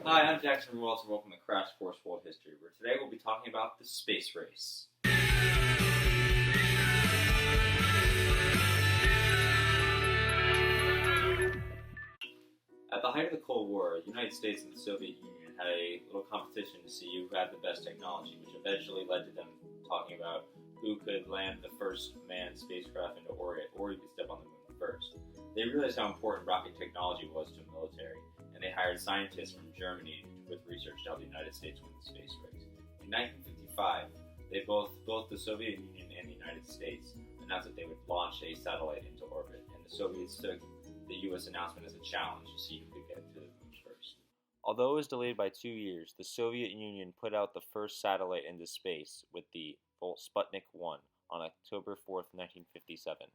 Hi, I'm Jackson Walter. Welcome to Crash Course World History, where today we'll be talking about the space race. At the height of the Cold War, the United States and the Soviet Union had a little competition to see who had the best technology, which eventually led to them talking about who could land the first manned spacecraft into orbit, or who could step on the moon first. They realized how important rocket technology was to the military, and they hired scientists from Germany with research to help the United States win the space race. In 1955, both the Soviet Union and the United States announced that they would launch a satellite into orbit, and the Soviets took the U.S. announcement as a challenge to see who could get to the moon first. Although it was delayed by 2 years, the Soviet Union put out the first satellite into space with the Sputnik 1 on October 4, 1957.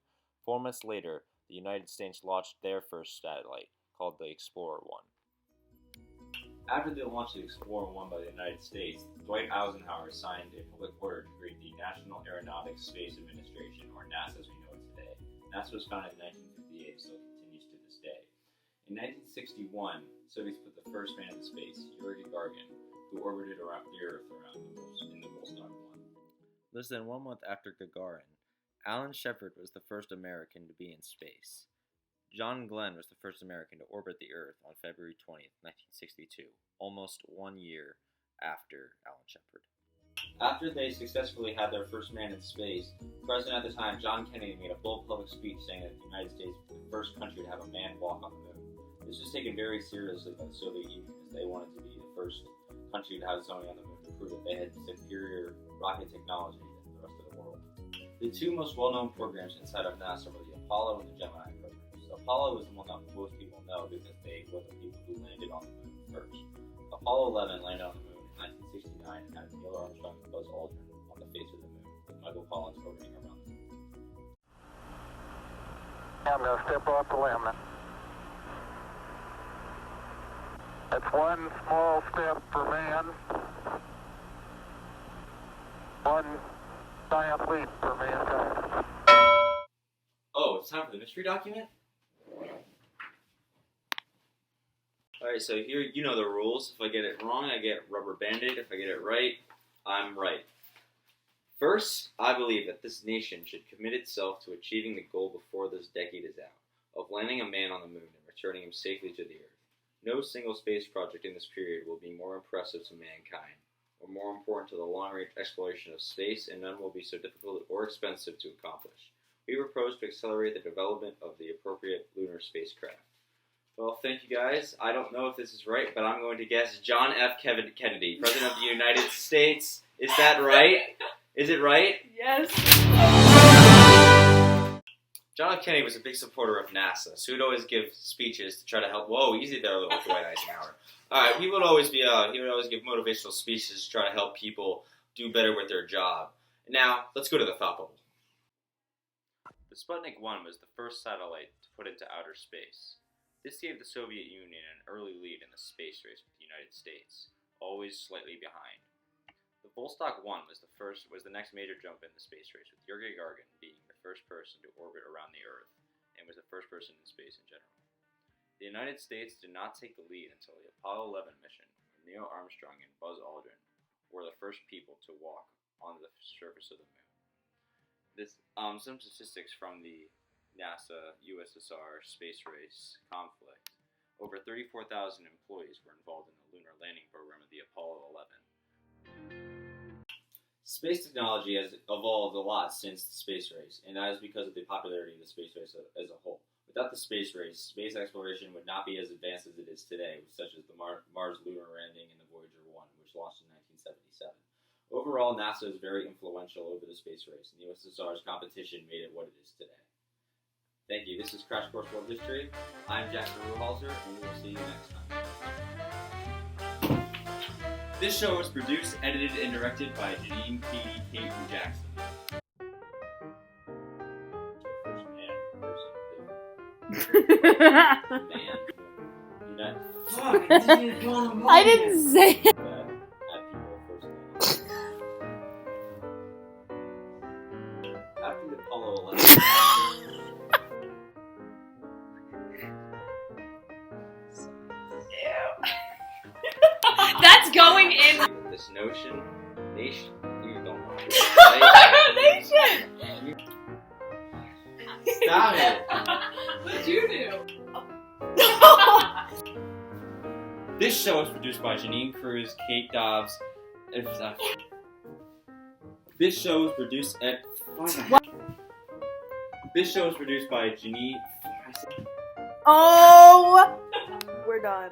4 months later, the United States launched their first satellite, called the Explorer 1. After the launch of the Explorer 1 by the United States, Dwight Eisenhower signed a public order to create the National Aeronautics Space Administration, or NASA as we know it today. NASA was founded in 1958, so it continues to this day. In 1961, Soviets put the first man into space, Yuri Gagarin, who orbited around the Earth in the Vostok 1. Less than 1 month after Gagarin, Alan Shepard was the first American to be in space. John Glenn was the first American to orbit the Earth on February 20, 1962, almost 1 year after Alan Shepard. After they successfully had their first man in space, the president at the time, John Kennedy, made a bold public speech saying that the United States was the first country to have a man walk on the moon. This was taken very seriously by the Soviet Union, as they wanted to be the first country to have somebody on the moon to prove that they had superior rocket technology than the rest of the world. The two most well-known programs inside of NASA were the Apollo and the Gemini programs. Apollo was the one that most people know because they were the people who landed on the moon first. Apollo 11 landed on the moon in 1969 and had Neil Armstrong and Buzz Aldrin on the face of the moon, with Michael Collins orbiting around the moon. I'm going to step off the limb. That's one small step for man, one giant leap for mankind. Oh, it's time for the mystery document? Alright, so here you know the rules. If I get it wrong, I get rubber banded. If I get it right, I'm right. First, I believe that this nation should commit itself to achieving the goal before this decade is out, of landing a man on the moon and returning him safely to the Earth. No single space project in this period will be more impressive to mankind, or more important to the long-range exploration of space, and none will be so difficult or expensive to accomplish. We propose to accelerate the development of the appropriate lunar spacecraft. Well, thank you guys. I don't know if this is right, but I'm going to guess John F. Kennedy, President of the United States. Is that right? Is it right? Yes. John F. Kennedy was a big supporter of NASA, so he'd always give speeches to try to help. Whoa, easy there, little Dwight Eisenhower. All right, he would always give motivational speeches to try to help people do better with their job. Now, let's go to the thought bubble. The Sputnik 1 was the first satellite to put into outer space. This gave the Soviet Union an early lead in the space race with the United States, always slightly behind. The Vostok 1 was the next major jump in the space race, with Yuri Gagarin being the first person to orbit around the Earth, and was the first person in space in general. The United States did not take the lead until the Apollo 11 mission, when Neil Armstrong and Buzz Aldrin were the first people to walk on the surface of the moon. Some statistics from the NASA USSR space race conflict. Over 34,000 employees were involved in the lunar landing program of the Apollo 11. Space technology has evolved a lot since the space race, and that is because of the popularity of the space race as a whole. Without the space race, space exploration would not be as advanced as it is today, such as the Mars lunar landing and the Voyager 1, which launched in 1977. Overall, NASA is very influential over the space race, and the USSR's competition made it what it is today. Thank you. This is Crash Course World History. I'm Jackson Ruhalser, and we will see you next time. This show was produced, edited, and directed by Janine Katie Peyton Jackson. Man. Fuck, I didn't say it. After the Apollo 11. Ew. Nation. You don't know. Nation! Stop it! What'd you do? This show is produced by Janine Cruz, Kate Dobbs. This show is produced at. This show is produced by Janine. Oh! We're done.